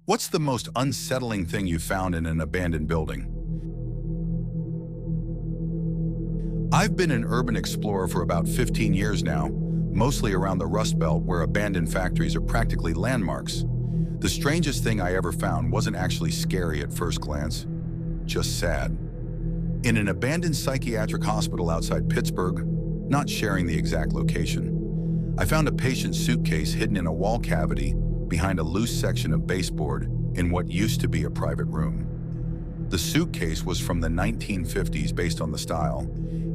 What's the most unsettling thing you found in an abandoned building? I've been an urban explorer for about 15 years now, mostly around the Rust Belt where abandoned factories are practically landmarks. The strangest thing I ever found wasn't actually scary at first glance, just sad. In an abandoned psychiatric hospital outside Pittsburgh, not sharing the exact location, I found a patient's suitcase hidden in a wall cavity behind a loose section of baseboard in what used to be a private room. The suitcase was from the 1950s based on the style,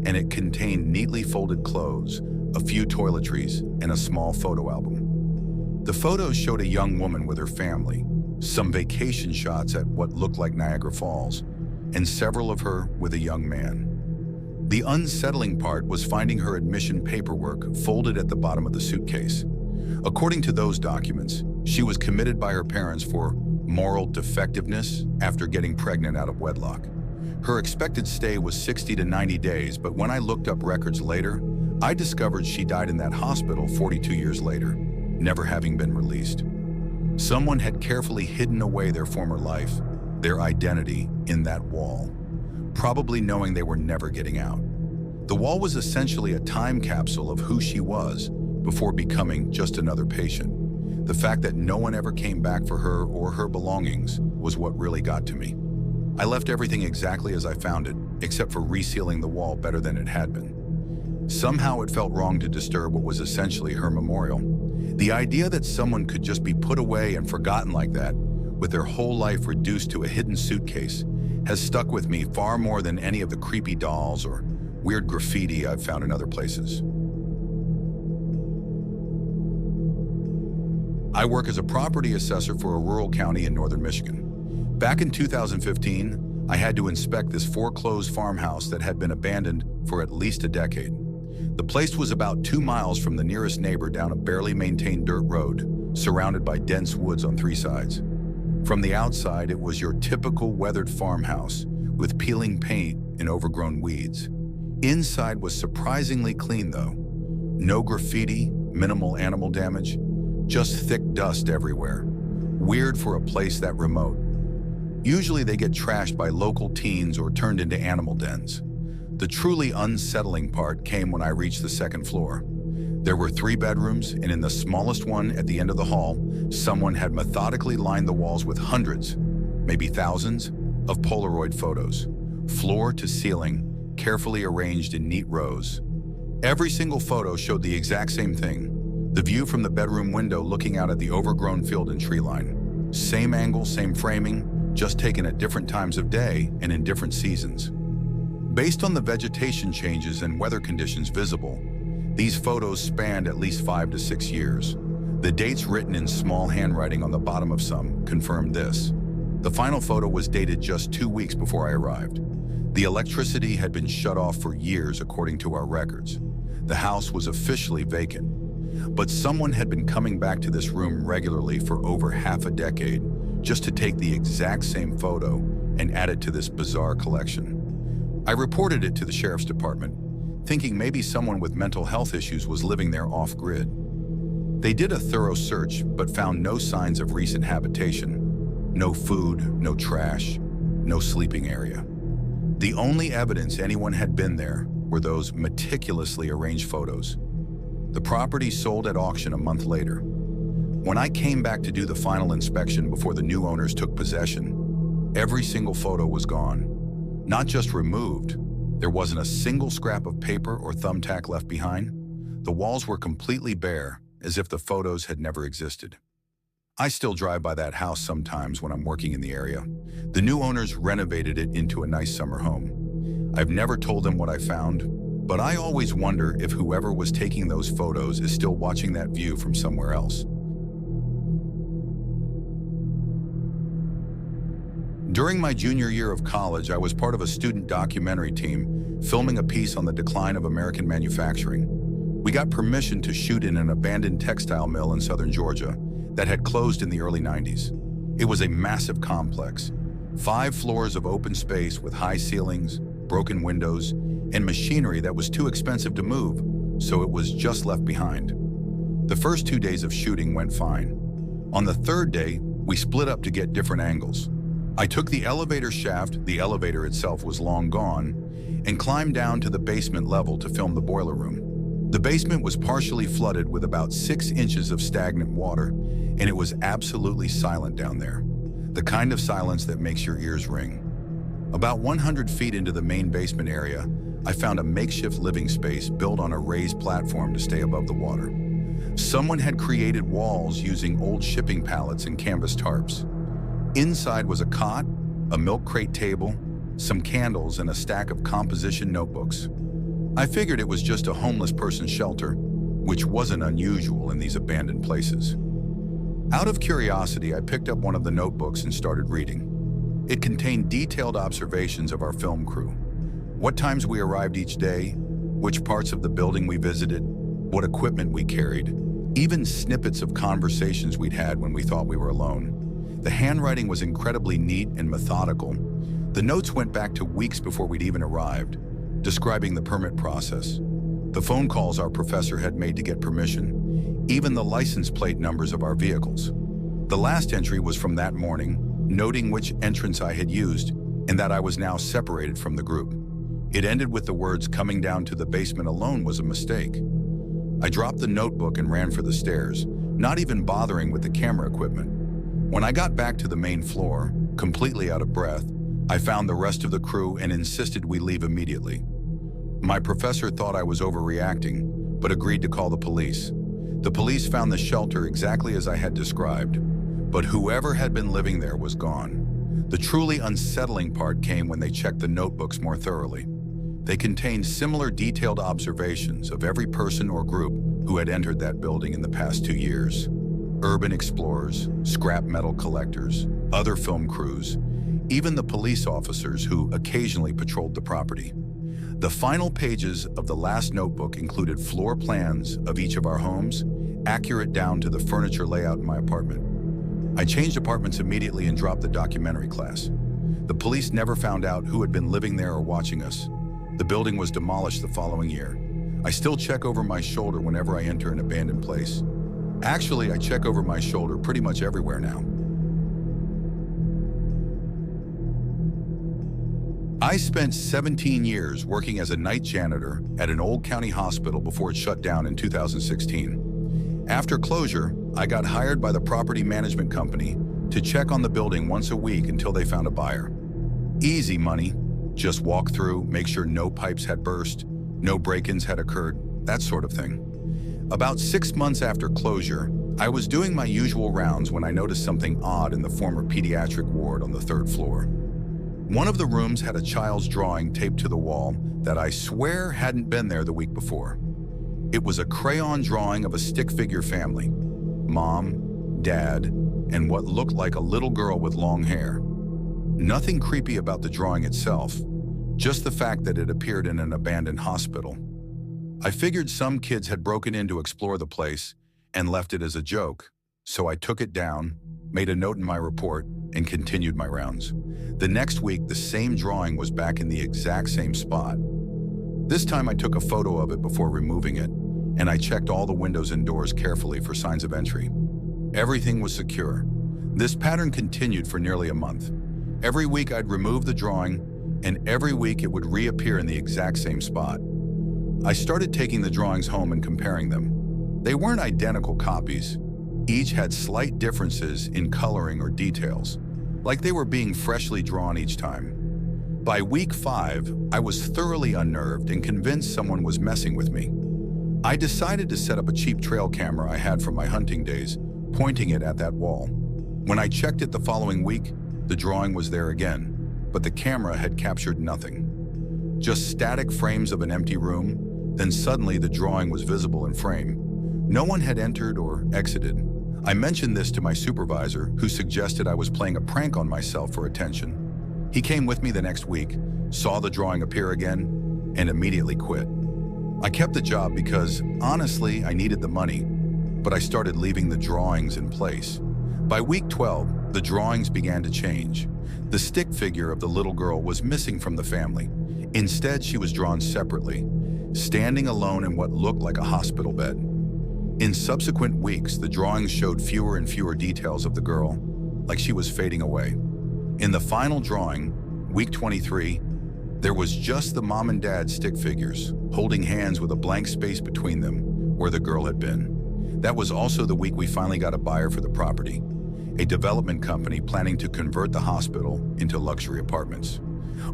and it contained neatly folded clothes, a few toiletries, and a small photo album. The photos showed a young woman with her family, some vacation shots at what looked like Niagara Falls, and several of her with a young man. The unsettling part was finding her admission paperwork folded at the bottom of the suitcase. According to those documents, she was committed by her parents for moral defectiveness after getting pregnant out of wedlock. Her expected stay was 60 to 90 days, but when I looked up records later, I discovered she died in that hospital 42 years later, never having been released. Someone had carefully hidden away their former life, their identity, in that wall, probably knowing they were never getting out. The wall was essentially a time capsule of who she was before becoming just another patient. The fact that no one ever came back for her or her belongings was what really got to me. I left everything exactly as I found it, except for resealing the wall better than it had been. Somehow it felt wrong to disturb what was essentially her memorial. The idea that someone could just be put away and forgotten like that, with their whole life reduced to a hidden suitcase, has stuck with me far more than any of the creepy dolls or weird graffiti I've found in other places. I work as a property assessor for a rural county in northern Michigan. Back in 2015, I had to inspect this foreclosed farmhouse that had been abandoned for at least a decade. The place was about 2 miles from the nearest neighbor down a barely maintained dirt road, surrounded by dense woods on 3 sides. From the outside, it was your typical weathered farmhouse with peeling paint and overgrown weeds. Inside was surprisingly clean though. No graffiti, minimal animal damage, just thick dust everywhere. Weird for a place that remote. Usually they get trashed by local teens or turned into animal dens. The truly unsettling part came when I reached the second floor. There were 3 bedrooms, and in the smallest one at the end of the hall, someone had methodically lined the walls with hundreds, maybe thousands, of Polaroid photos, floor to ceiling, carefully arranged in neat rows. Every single photo showed the exact same thing. The view from the bedroom window looking out at the overgrown field and tree line. Same angle, same framing, just taken at different times of day and in different seasons. Based on the vegetation changes and weather conditions visible, these photos spanned at least 5 to 6 years. The dates written in small handwriting on the bottom of some confirmed this. The final photo was dated just 2 weeks before I arrived. The electricity had been shut off for years according to our records. The house was officially vacant. But someone had been coming back to this room regularly for over half a decade just to take the exact same photo and add it to this bizarre collection. I reported it to the sheriff's department, thinking maybe someone with mental health issues was living there off-grid. They did a thorough search, but found no signs of recent habitation. No food, no trash, no sleeping area. The only evidence anyone had been there were those meticulously arranged photos. The property sold at auction a month later. When I came back to do the final inspection before the new owners took possession, every single photo was gone. Not just removed, there wasn't a single scrap of paper or thumbtack left behind. The walls were completely bare, as if the photos had never existed. I still drive by that house sometimes when I'm working in the area. The new owners renovated it into a nice summer home. I've never told them what I found, but I always wonder if whoever was taking those photos is still watching that view from somewhere else. During my junior year of college, I was part of a student documentary team filming a piece on the decline of American manufacturing. We got permission to shoot in an abandoned textile mill in southern Georgia that had closed in the early 90s. It was a massive complex, 5 floors of open space with high ceilings, broken windows, and machinery that was too expensive to move, so it was just left behind. The first 2 days of shooting went fine. On the 3rd day, We split up to get different angles. I took the elevator shaft, the elevator itself was long gone, and climbed down to the basement level to film the boiler room. The basement was partially flooded with about 6 inches of stagnant water, and it was absolutely silent down there. The kind of silence that makes your ears ring. About 100 feet into the main basement area, I found a makeshift living space built on a raised platform to stay above the water. Someone had created walls using old shipping pallets and canvas tarps. Inside was a cot, a milk crate table, some candles, and a stack of composition notebooks. I figured it was just a homeless person's shelter, which wasn't unusual in these abandoned places. Out of curiosity, I picked up one of the notebooks and started reading. It contained detailed observations of our film crew. What times we arrived each day, which parts of the building we visited, what equipment we carried, even snippets of conversations we'd had when we thought we were alone. The handwriting was incredibly neat and methodical. The notes went back to weeks before we'd even arrived, describing the permit process, the phone calls our professor had made to get permission, even the license plate numbers of our vehicles. The last entry was from that morning, noting which entrance I had used and that I was now separated from the group. It ended with the words, "Coming down to the basement alone was a mistake." I dropped the notebook and ran for the stairs, not even bothering with the camera equipment. When I got back to the main floor, completely out of breath, I found the rest of the crew and insisted we leave immediately. My professor thought I was overreacting, but agreed to call the police. The police found the shelter exactly as I had described, but whoever had been living there was gone. The truly unsettling part came when they checked the notebooks more thoroughly. They contained similar detailed observations of every person or group who had entered that building in the past 2 years. Urban explorers, scrap metal collectors, other film crews, even the police officers who occasionally patrolled the property. The final pages of the last notebook included floor plans of each of our homes, accurate down to the furniture layout in my apartment. I changed apartments immediately and dropped the documentary class. The police never found out who had been living there or watching us. The building was demolished the following year. I still check over my shoulder whenever I enter an abandoned place. Actually, I check over my shoulder pretty much everywhere now. I spent 17 years working as a night janitor at an old county hospital before it shut down in 2016. After closure, I got hired by the property management company to check on the building once a week until they found a buyer. Easy money. Just walk through, make sure no pipes had burst, no break-ins had occurred, that sort of thing. About 6 months after closure, I was doing my usual rounds when I noticed something odd in the former pediatric ward on the 3rd floor. One of the rooms had a child's drawing taped to the wall that I swear hadn't been there the week before. It was a crayon drawing of a stick figure family, mom, dad, and what looked like a little girl with long hair. Nothing creepy about the drawing itself, just the fact that it appeared in an abandoned hospital. I figured some kids had broken in to explore the place and left it as a joke, so I took it down, made a note in my report, and continued my rounds. The next week, the same drawing was back in the exact same spot. This time I took a photo of it before removing it, and I checked all the windows and doors carefully for signs of entry. Everything was secure. This pattern continued for nearly a month. Every week I'd remove the drawing, and every week it would reappear in the exact same spot. I started taking the drawings home and comparing them. They weren't identical copies. Each had slight differences in coloring or details, like they were being freshly drawn each time. By week 5, I was thoroughly unnerved and convinced someone was messing with me. I decided to set up a cheap trail camera I had from my hunting days, pointing it at that wall. When I checked it the following week, the drawing was there again, but the camera had captured nothing. Just static frames of an empty room, then suddenly the drawing was visible in frame. No one had entered or exited. I mentioned this to my supervisor, who suggested I was playing a prank on myself for attention. He came with me the next week, saw the drawing appear again, and immediately quit. I kept the job because, honestly, I needed the money, but I started leaving the drawings in place. By week 12, the drawings began to change. The stick figure of the little girl was missing from the family. Instead, she was drawn separately, standing alone in what looked like a hospital bed. In subsequent weeks, the drawings showed fewer and fewer details of the girl, like she was fading away. In the final drawing, week 23, there was just the mom and dad stick figures, holding hands with a blank space between them where the girl had been. That was also the week we finally got a buyer for the property, a development company planning to convert the hospital into luxury apartments.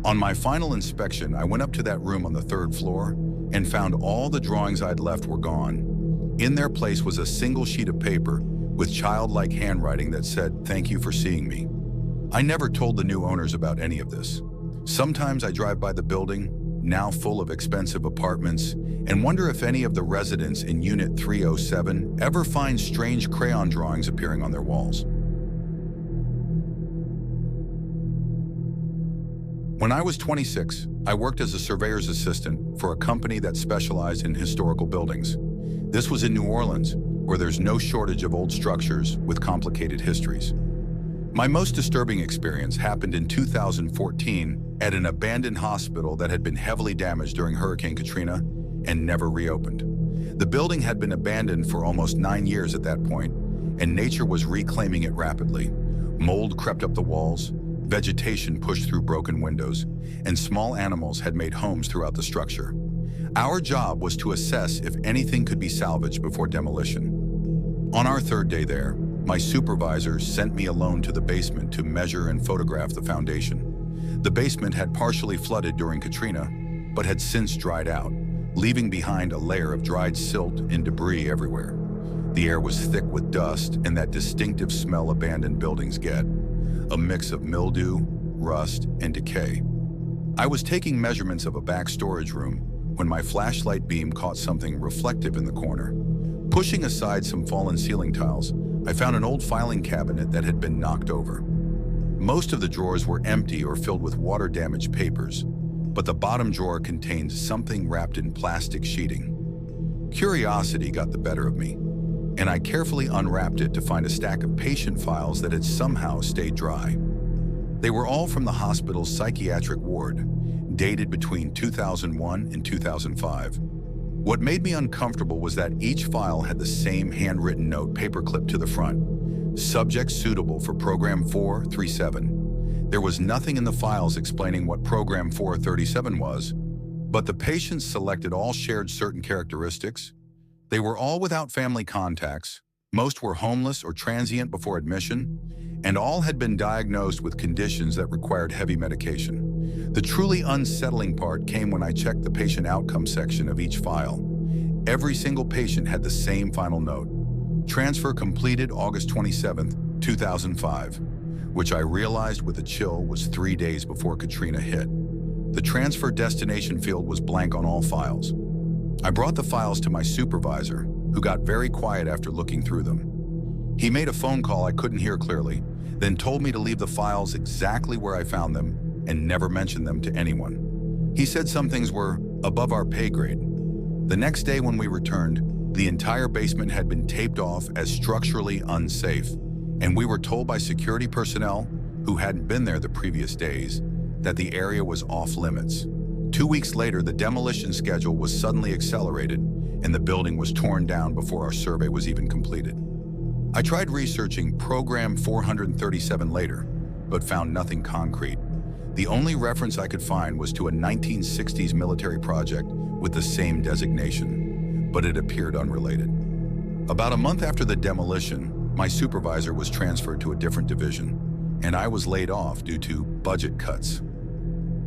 On my final inspection, I went up to that room on the 3rd floor and found all the drawings I'd left were gone. In their place was a single sheet of paper with childlike handwriting that said, "Thank you for seeing me." I never told the new owners about any of this. Sometimes I drive by the building, now full of expensive apartments, and wonder if any of the residents in Unit 307 ever find strange crayon drawings appearing on their walls. When I was 26, I worked as a surveyor's assistant for a company that specialized in historical buildings. This was in New Orleans, where there's no shortage of old structures with complicated histories. My most disturbing experience happened in 2014 at an abandoned hospital that had been heavily damaged during Hurricane Katrina and never reopened. The building had been abandoned for almost 9 years at that point, and nature was reclaiming it rapidly. Mold crept up the walls, vegetation pushed through broken windows, and small animals had made homes throughout the structure. Our job was to assess if anything could be salvaged before demolition. On our 3rd day there, my supervisor sent me alone to the basement to measure and photograph the foundation. The basement had partially flooded during Katrina, but had since dried out, leaving behind a layer of dried silt and debris everywhere. The air was thick with dust and that distinctive smell abandoned buildings get, a mix of mildew, rust, and decay. I was taking measurements of a back storage room when my flashlight beam caught something reflective in the corner. Pushing aside some fallen ceiling tiles, I found an old filing cabinet that had been knocked over. Most of the drawers were empty or filled with water-damaged papers, but the bottom drawer contained something wrapped in plastic sheeting. Curiosity got the better of me, and I carefully unwrapped it to find a stack of patient files that had somehow stayed dry. They were all from the hospital's psychiatric ward, dated between 2001 and 2005. What made me uncomfortable was that each file had the same handwritten note paperclipped to the front, "Subject suitable for Program 437. There was nothing in the files explaining what Program 437 was, but the patients selected all shared certain characteristics. They were all without family contacts, most were homeless or transient before admission, and all had been diagnosed with conditions that required heavy medication. The truly unsettling part came when I checked the patient outcome section of each file. Every single patient had the same final note: transfer completed August 27, 2005, which I realized with a chill was 3 days before Katrina hit. The transfer destination field was blank on all files. I brought the files to my supervisor, who got very quiet after looking through them. He made a phone call I couldn't hear clearly, then told me to leave the files exactly where I found them and never mention them to anyone. He said some things were above our pay grade. The next day when we returned, the entire basement had been taped off as structurally unsafe, and we were told by security personnel, who hadn't been there the previous days, that the area was off limits. 2 weeks later, the demolition schedule was suddenly accelerated, and the building was torn down before our survey was even completed. I tried researching Program 437 later, but found nothing concrete. The only reference I could find was to a 1960s military project with the same designation, but it appeared unrelated. About a month after the demolition, my supervisor was transferred to a different division, and I was laid off due to budget cuts.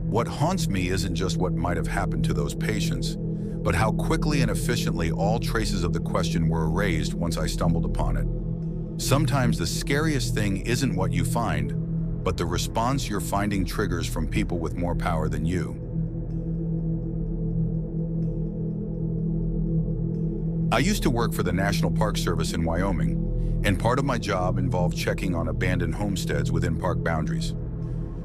What haunts me isn't just what might have happened to those patients, but how quickly and efficiently all traces of the question were erased once I stumbled upon it. Sometimes the scariest thing isn't what you find, but the response your finding triggers from people with more power than you. I used to work for the National Park Service in Wyoming, and part of my job involved checking on abandoned homesteads within park boundaries.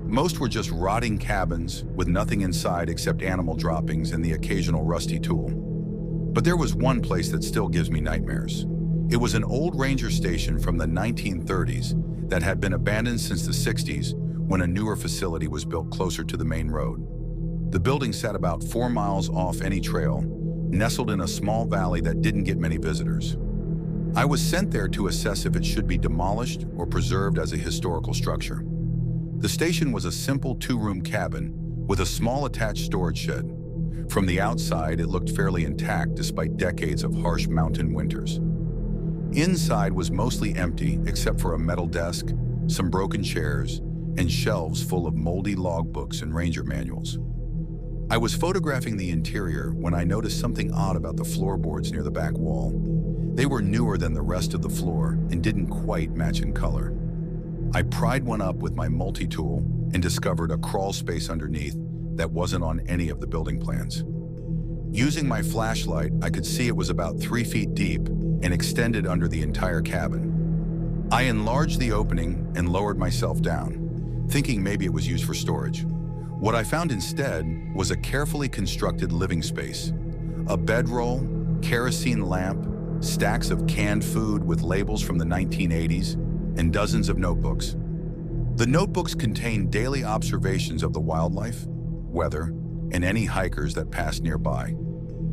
Most were just rotting cabins with nothing inside except animal droppings and the occasional rusty tool. But there was one place that still gives me nightmares. It was an old ranger station from the 1930s that had been abandoned since the 60s when a newer facility was built closer to the main road. The building sat about 4 miles off any trail, nestled in a small valley that didn't get many visitors. I was sent there to assess if it should be demolished or preserved as a historical structure. The station was a simple two-room cabin with a small attached storage shed. From the outside, it looked fairly intact despite decades of harsh mountain winters. Inside was mostly empty except for a metal desk, some broken chairs, and shelves full of moldy logbooks and ranger manuals. I was photographing the interior when I noticed something odd about the floorboards near the back wall. They were newer than the rest of the floor and didn't quite match in color. I pried one up with my multi-tool and discovered a crawl space underneath that wasn't on any of the building plans. Using my flashlight, I could see it was about 3 feet deep and extended under the entire cabin. I enlarged the opening and lowered myself down, thinking maybe it was used for storage. What I found instead was a carefully constructed living space. A bedroll, kerosene lamp, stacks of canned food with labels from the 1980s, and dozens of notebooks. The notebooks contained daily observations of the wildlife, weather, and any hikers that passed nearby.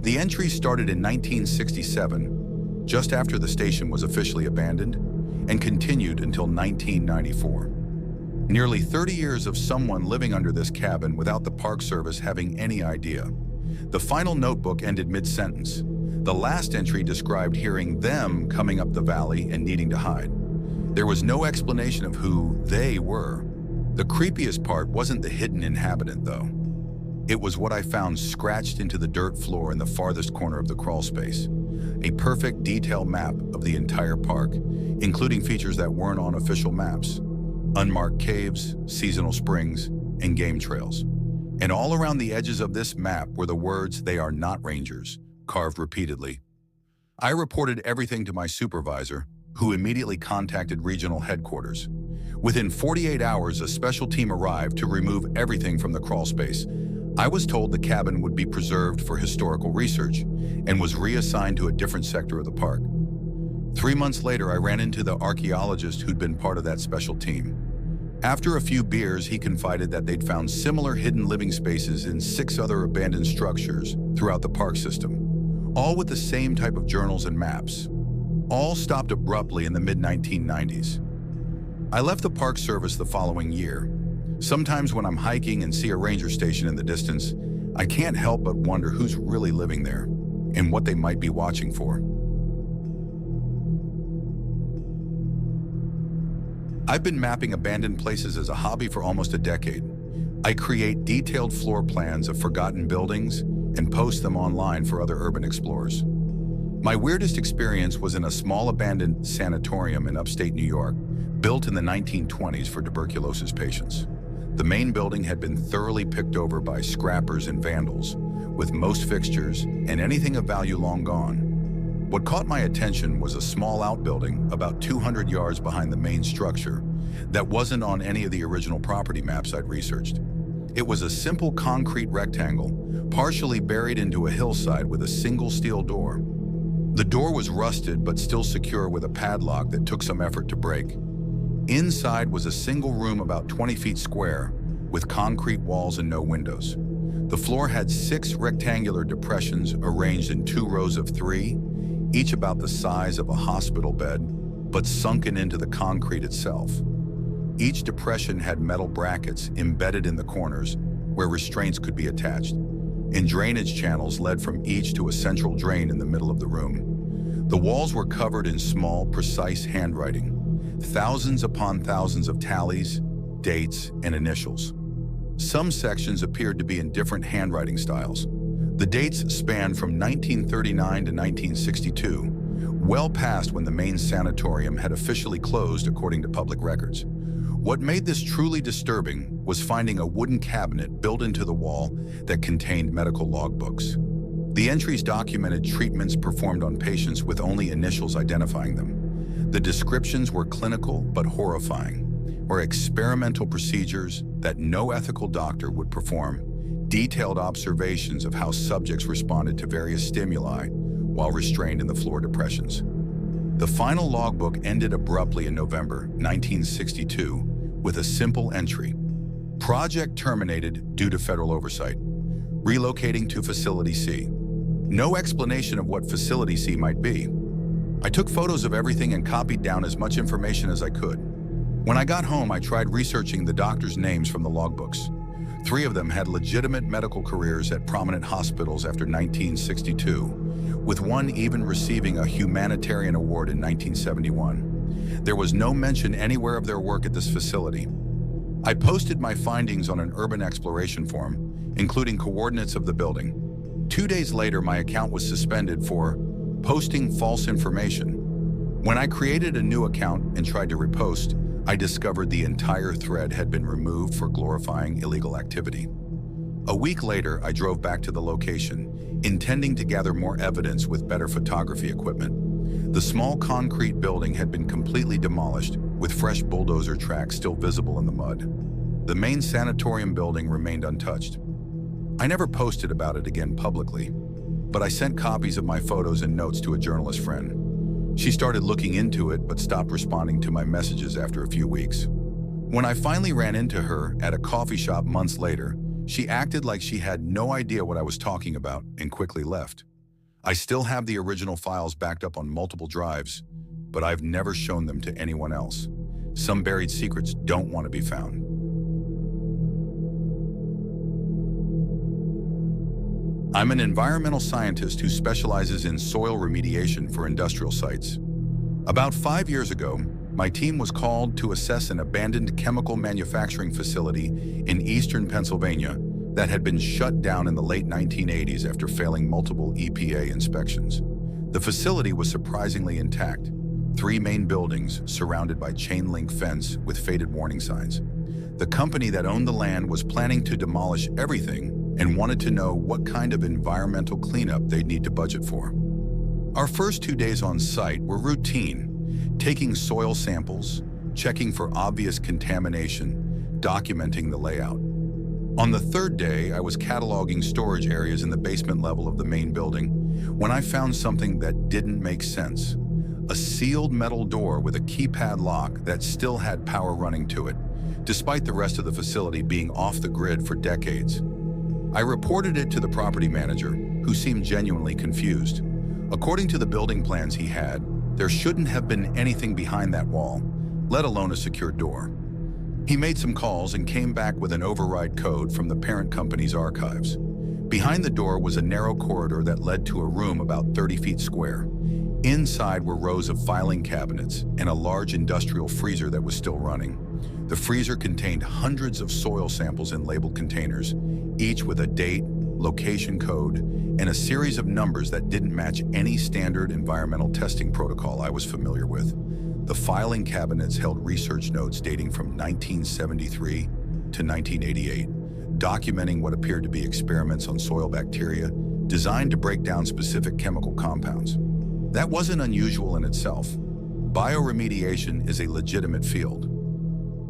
The entries started in 1967, just after the station was officially abandoned, and continued until 1994. Nearly 30 years of someone living under this cabin without the Park Service having any idea. The final notebook ended mid-sentence. The last entry described hearing them coming up the valley and needing to hide. There was no explanation of who they were. The creepiest part wasn't the hidden inhabitant, though. It was what I found scratched into the dirt floor in the farthest corner of the crawl space. A perfect detailed map of the entire park, including features that weren't on official maps. Unmarked caves, seasonal springs, and game trails. And all around the edges of this map were the words, "They are not rangers," carved repeatedly. I reported everything to my supervisor, who immediately contacted regional headquarters. Within 48 hours, a special team arrived to remove everything from the crawl space. I was told the cabin would be preserved for historical research and was reassigned to a different sector of the park. 3 months later, I ran into the archaeologist who'd been part of that special team. After a few beers, he confided that they'd found similar hidden living spaces in 6 other abandoned structures throughout the park system, all with the same type of journals and maps. All stopped abruptly in the mid-1990s. I left the Park Service the following year. Sometimes when I'm hiking and see a ranger station in the distance, I can't help but wonder who's really living there and what they might be watching for. I've been mapping abandoned places as a hobby for almost a decade. I create detailed floor plans of forgotten buildings and post them online for other urban explorers. My weirdest experience was in a small abandoned sanatorium in upstate New York, built in the 1920s for tuberculosis patients. The main building had been thoroughly picked over by scrappers and vandals, with most fixtures and anything of value long gone. What caught my attention was a small outbuilding about 200 yards behind the main structure that wasn't on any of the original property maps I'd researched. It was a simple concrete rectangle, partially buried into a hillside with a single steel door. The door was rusted but still secure with a padlock that took some effort to break. Inside was a single room about 20 feet square, with concrete walls and no windows. The floor had 6 rectangular depressions arranged in 2 rows of 3, each about the size of a hospital bed, but sunken into the concrete itself. Each depression had metal brackets embedded in the corners where restraints could be attached, and drainage channels led from each to a central drain in the middle of the room. The walls were covered in small, precise handwriting, thousands upon thousands of tallies, dates, and initials. Some sections appeared to be in different handwriting styles. The dates spanned from 1939 to 1962, well past when the main sanatorium had officially closed according to public records. What made this truly disturbing was finding a wooden cabinet built into the wall that contained medical logbooks. The entries documented treatments performed on patients with only initials identifying them. The descriptions were clinical but horrifying, or experimental procedures that no ethical doctor would perform, detailed observations of how subjects responded to various stimuli while restrained in the floor depressions. The final logbook ended abruptly in November 1962 with a simple entry: project terminated due to federal oversight, relocating to Facility C. No explanation of what Facility C might be. I took photos of everything and copied down as much information as I could. When I got home, I tried researching the doctors' names from the logbooks. 3 of them had legitimate medical careers at prominent hospitals after 1962, with one even receiving a humanitarian award in 1971. There was no mention anywhere of their work at this facility. I posted my findings on an urban exploration forum, including coordinates of the building. 2 days later, my account was suspended for posting false information. When I created a new account and tried to repost, I discovered the entire thread had been removed for glorifying illegal activity. A week later, I drove back to the location, intending to gather more evidence with better photography equipment. The small concrete building had been completely demolished, with fresh bulldozer tracks still visible in the mud. The main sanatorium building remained untouched. I never posted about it again publicly, but I sent copies of my photos and notes to a journalist friend. She started looking into it, but stopped responding to my messages after a few weeks. When I finally ran into her at a coffee shop months later, she acted like she had no idea what I was talking about and quickly left. I still have the original files backed up on multiple drives, but I've never shown them to anyone else. Some buried secrets don't want to be found. I'm an environmental scientist who specializes in soil remediation for industrial sites. About 5 years ago, my team was called to assess an abandoned chemical manufacturing facility in eastern Pennsylvania that had been shut down in the late 1980s after failing multiple EPA inspections. The facility was surprisingly intact. 3 main buildings surrounded by chain link fence with faded warning signs. The company that owned the land was planning to demolish everything and wanted to know what kind of environmental cleanup they'd need to budget for. Our first 2 days on site were routine, taking soil samples, checking for obvious contamination, documenting the layout. On the 3rd day, I was cataloging storage areas in the basement level of the main building when I found something that didn't make sense. A sealed metal door with a keypad lock that still had power running to it, despite the rest of the facility being off the grid for decades. I reported it to the property manager, who seemed genuinely confused. According to the building plans he had, there shouldn't have been anything behind that wall, let alone a secured door. He made some calls and came back with an override code from the parent company's archives. Behind the door was a narrow corridor that led to a room about 30 feet square. Inside were rows of filing cabinets and a large industrial freezer that was still running. The freezer contained hundreds of soil samples in labeled containers, each with a date, location code, and a series of numbers that didn't match any standard environmental testing protocol I was familiar with. The filing cabinets held research notes dating from 1973 to 1988, documenting what appeared to be experiments on soil bacteria designed to break down specific chemical compounds. That wasn't unusual in itself. Bioremediation is a legitimate field.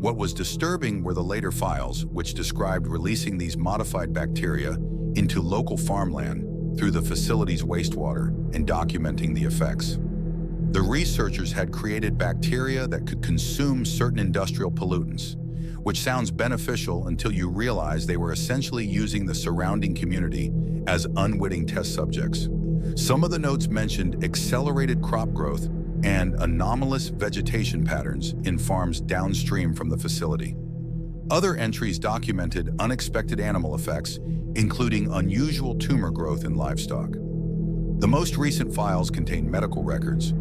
What was disturbing were the later files, which described releasing these modified bacteria into local farmland through the facility's wastewater and documenting the effects. The researchers had created bacteria that could consume certain industrial pollutants, which sounds beneficial until you realize they were essentially using the surrounding community as unwitting test subjects. Some of the notes mentioned accelerated crop growth and anomalous vegetation patterns in farms downstream from the facility. Other entries documented unexpected animal effects, including unusual tumor growth in livestock. The most recent files contain medical records,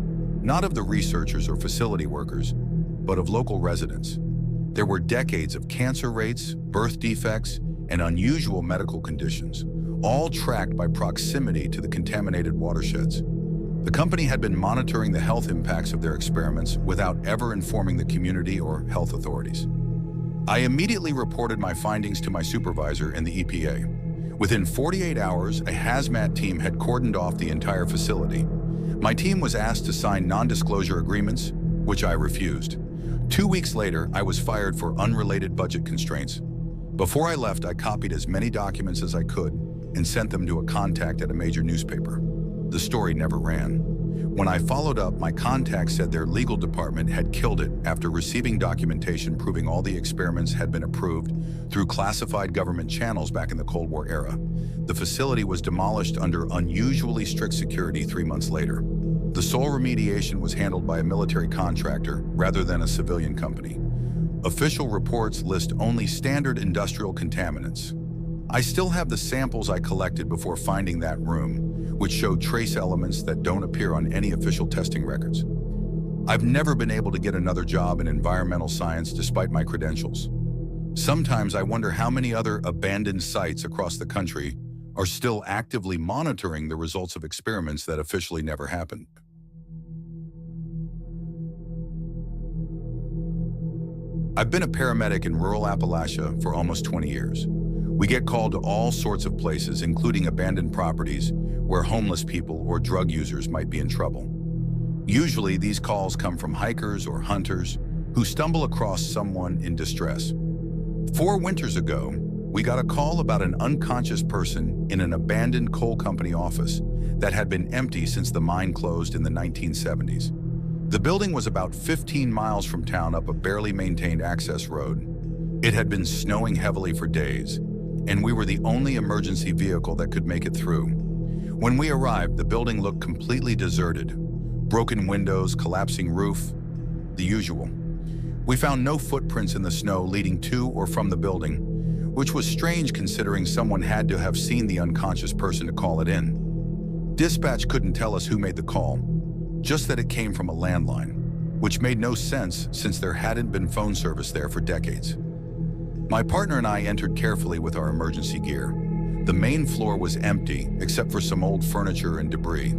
not of the researchers or facility workers, but of local residents. There were decades of cancer rates, birth defects, and unusual medical conditions, all tracked by proximity to the contaminated watersheds. The company had been monitoring the health impacts of their experiments without ever informing the community or health authorities. I immediately reported my findings to my supervisor in the EPA. Within 48 hours, a hazmat team had cordoned off the entire facility. My team was asked to sign non-disclosure agreements, which I refused. 2 weeks later, I was fired for unrelated budget constraints. Before I left, I copied as many documents as I could and sent them to a contact at a major newspaper. The story never ran. When I followed up, my contact said their legal department had killed it after receiving documentation proving all the experiments had been approved through classified government channels back in the Cold War era. The facility was demolished under unusually strict security 3 months later. The soil remediation was handled by a military contractor rather than a civilian company. Official reports list only standard industrial contaminants. I still have the samples I collected before finding that room, which show trace elements that don't appear on any official testing records. I've never been able to get another job in environmental science despite my credentials. Sometimes I wonder how many other abandoned sites across the country are still actively monitoring the results of experiments that officially never happened. I've been a paramedic in rural Appalachia for almost 20 years. We get called to all sorts of places, including abandoned properties where homeless people or drug users might be in trouble. Usually, these calls come from hikers or hunters who stumble across someone in distress. 4 winters ago, we got a call about an unconscious person in an abandoned coal company office that had been empty since the mine closed in the 1970s. The building was about 15 miles from town up a barely maintained access road. It had been snowing heavily for days, and we were the only emergency vehicle that could make it through. When we arrived, the building looked completely deserted. Broken windows, collapsing roof, the usual. We found no footprints in the snow leading to or from the building, which was strange considering someone had to have seen the unconscious person to call it in. Dispatch couldn't tell us who made the call, just that it came from a landline, which made no sense since there hadn't been phone service there for decades. My partner and I entered carefully with our emergency gear. The main floor was empty, except for some old furniture and debris.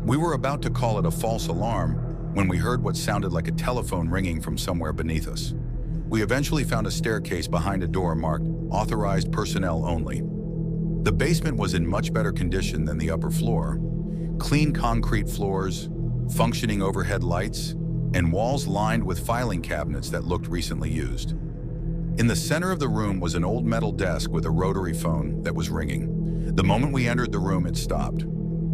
We were about to call it a false alarm when we heard what sounded like a telephone ringing from somewhere beneath us. We eventually found a staircase behind a door marked "Authorized Personnel Only." The basement was in much better condition than the upper floor. Clean concrete floors, functioning overhead lights, and walls lined with filing cabinets that looked recently used. In the center of the room was an old metal desk with a rotary phone that was ringing. The moment we entered the room, it stopped.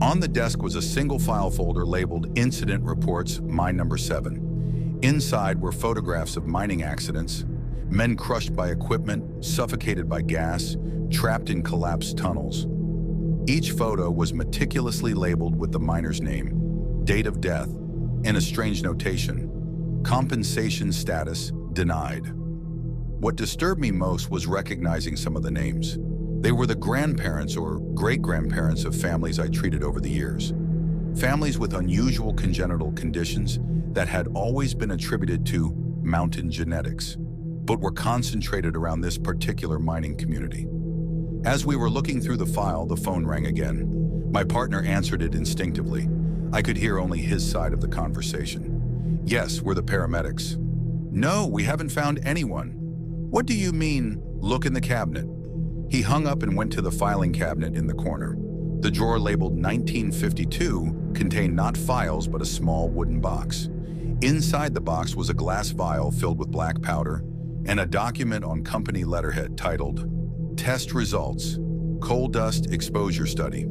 On the desk was a single file folder labeled "Incident Reports, Mine Number 7. Inside were photographs of mining accidents, men crushed by equipment, suffocated by gas, trapped in collapsed tunnels. Each photo was meticulously labeled with the miner's name, date of death, and a strange notation: compensation status denied. What disturbed me most was recognizing some of the names. They were the grandparents or great-grandparents of families I treated over the years. Families with unusual congenital conditions that had always been attributed to mountain genetics, but were concentrated around this particular mining community. As we were looking through the file, the phone rang again. My partner answered it instinctively. I could hear only his side of the conversation. "Yes, we're the paramedics." "No, we haven't found anyone." "What do you mean, look in the cabinet?" He hung up and went to the filing cabinet in the corner. The drawer labeled 1952 contained not files but a small wooden box. Inside the box was a glass vial filled with black powder and a document on company letterhead titled "Test Results, Coal Dust Exposure Study."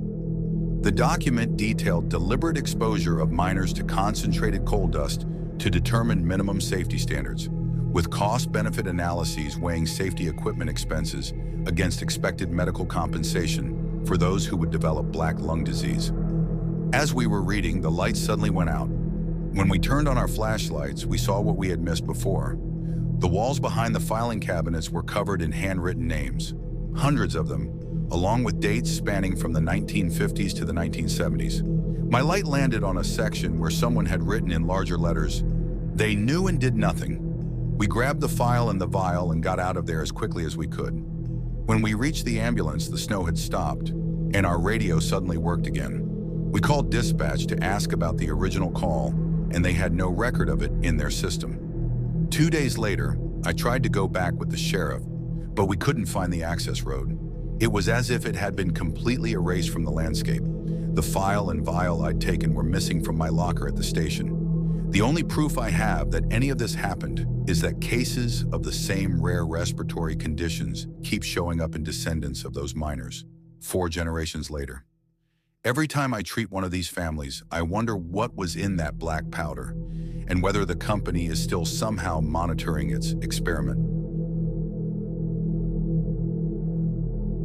The document detailed deliberate exposure of miners to concentrated coal dust to determine minimum safety standards, with cost-benefit analyses weighing safety equipment expenses against expected medical compensation for those who would develop black lung disease. As we were reading, the lights suddenly went out. When we turned on our flashlights, we saw what we had missed before. The walls behind the filing cabinets were covered in handwritten names, hundreds of them, along with dates spanning from the 1950s to the 1970s. My light landed on a section where someone had written in larger letters, "They knew and did nothing." We grabbed the file and the vial and got out of there as quickly as we could. When we reached the ambulance, the snow had stopped, and our radio suddenly worked again. We called dispatch to ask about the original call, and they had no record of it in their system. 2 days later, I tried to go back with the sheriff, but we couldn't find the access road. It was as if it had been completely erased from the landscape. The file and vial I'd taken were missing from my locker at the station. The only proof I have that any of this happened is that cases of the same rare respiratory conditions keep showing up in descendants of those miners, 4 generations later. Every time I treat one of these families, I wonder what was in that black powder and whether the company is still somehow monitoring its experiment.